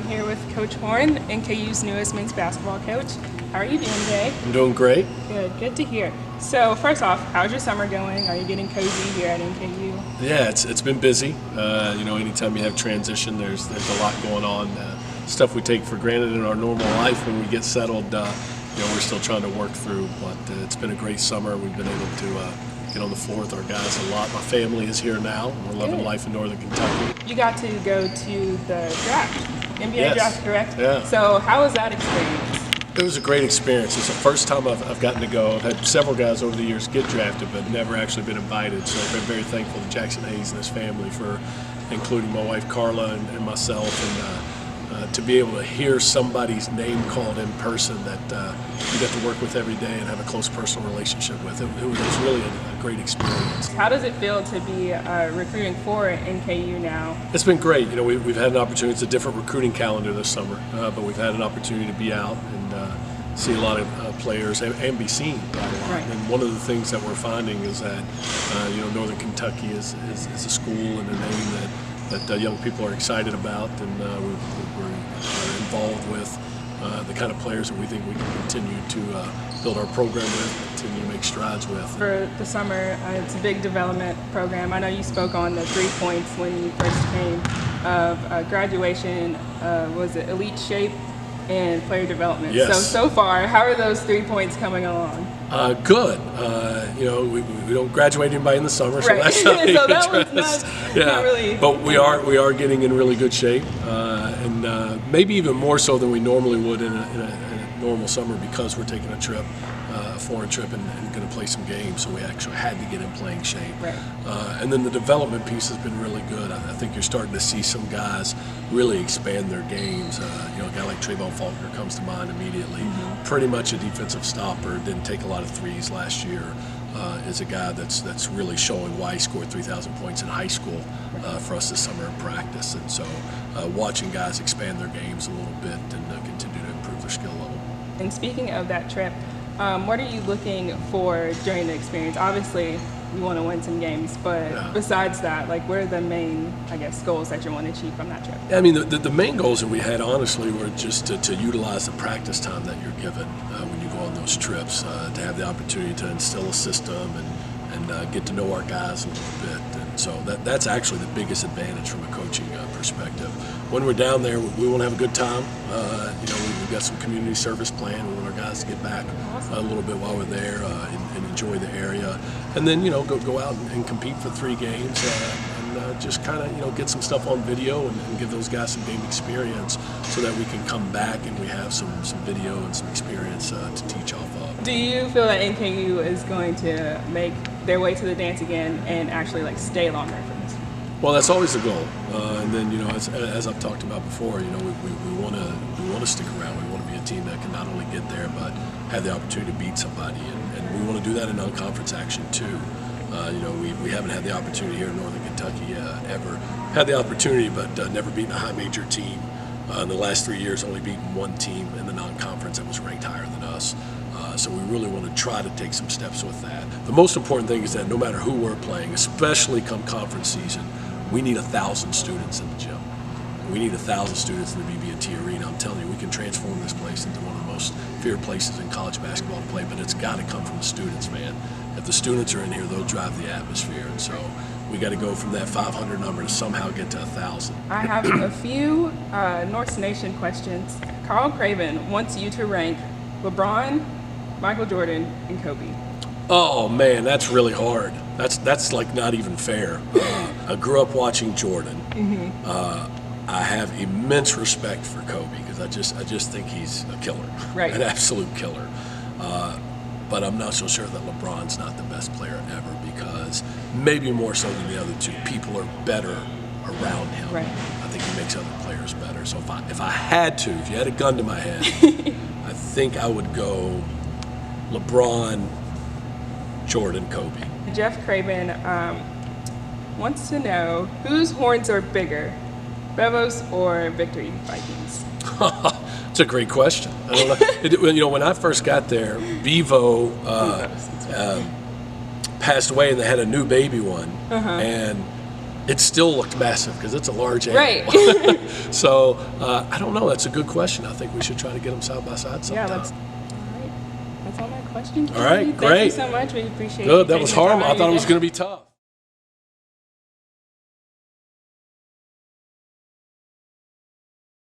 here with Coach Horn, NKU's newest men's basketball coach. How are you doing today? I'm doing great. Good to hear. So first off, how's your summer going? Are you getting cozy here at NKU? Yeah, it's been busy. Anytime you have transition, there's a lot going on. Stuff we take for granted in our normal life when we get settled, we're still trying to work through. But it's been a great summer. We've been able to get on the floor with our guys a lot. My family is here now. We're loving life in Northern Kentucky. You got to go to the draft, NBA draft, correct? Yeah. So how was that experience? It was a great experience. It's the first time I've gotten to go. I've had several guys over the years get drafted, but never actually been invited. So I've been very thankful to Jackson Hayes and his family for including my wife Carla and myself, and to be able to hear somebody's name called in person that you get to work with every day and have a close personal relationship with. It was really a great experience. How does it feel to be recruiting for NKU now? It's been great. We've had an opportunity. It's a different recruiting calendar this summer, but we've had an opportunity to be out and see a lot of players and be seen by a lot. Right. And one of the things that we're finding is that Northern Kentucky is a school and a name that young people are excited about, and we're involved with the kind of players that we think we can continue to build our program with, continue to make strides with. For the summer, it's a big development program. I know you spoke on the 3 points when you first came of graduation, was it elite shape and player development? Yes. So far, how are those 3 points coming along? Good. We don't graduate anybody in the summer, so right. that's not So that one's not really. But we are getting in really good shape, and maybe even more so than we normally would in a normal summer, because we're taking a trip, a foreign trip, and going to play some games. So we actually had to get in playing shape. Right. And then the development piece has been really good. I think you're starting to see some guys really expand their games. A guy like Trayvon Faulkner comes to mind immediately. Mm-hmm. Pretty much a defensive stopper. Didn't take a lot of threes last year. Is a guy that's really showing why he scored 3,000 points in high school for us this summer in practice. And so watching guys expand their games a little bit and continue to improve their skill level. And speaking of that trip, what are you looking for during the experience? Obviously, you want to win some games, but besides that, what are the main, goals that you want to achieve from that trip? I mean, the main goals that we had, honestly, were just to utilize the practice time that you're given when you go on those trips, to have the opportunity to instill a system and get to know our guys a little bit. And so that's actually the biggest advantage from a coaching perspective. When we're down there, we want to have a good time. We've got some community service planned. We want our guys to get back a little bit while we're there and enjoy the area. And then, go out and compete for 3 games and just kind of, get some stuff on video and give those guys some game experience so that we can come back and we have some video and some experience to teach off of. Do you feel that NKU is going to make their way to the dance again and actually stay longer for this? Well, that's always the goal. And then, as I've talked about before, we want to stick around. We want to be a team that can not only get there but have the opportunity to beat somebody, and we want to do that in non-conference action too. We haven't had the opportunity here in Northern Kentucky ever. Had the opportunity, but never beaten a high major team. In the last 3 years, only beaten one team in the non-conference that was ranked higher than us. So we really want to try to take some steps with that. The most important thing is that no matter who we're playing, especially come conference season, we need 1,000 students in the gym. We need 1,000 students in the bb&t arena. I'm telling you, we can transform this place into one of the most feared places in college basketball to play, but it's got to come from the students, man. If the students are in here, they'll drive the atmosphere. And so we got to go from that 500 number to somehow get to 1,000. I have a few Norse Nation questions. Carl Craven wants you to rank LeBron, Michael Jordan, and Kobe. Oh man, that's really hard. That's not even fair. I grew up watching Jordan. Mm-hmm. I have immense respect for Kobe because I just think he's a killer, right. An absolute killer. But I'm not so sure that LeBron's not the best player ever, because maybe more so than the other two, people are better around him. Right. I think he makes other players better. So if I had to, if you had a gun to my head, I think I would go LeBron, Jordan, Kobe. Jeff Craven wants to know whose horns are bigger, Bevo's or Victory Vikings? It's a great question. I don't know. When I first got there, Bevo passed away, and they had a new baby one, and it still looked massive because it's a large animal. Right. So I don't know. That's a good question. I think we should try to get them side by side sometime. Yeah, that's all my questions. All right, Thank great. you so much. We appreciate it. Good. That was hard. I thought it was going to be tough.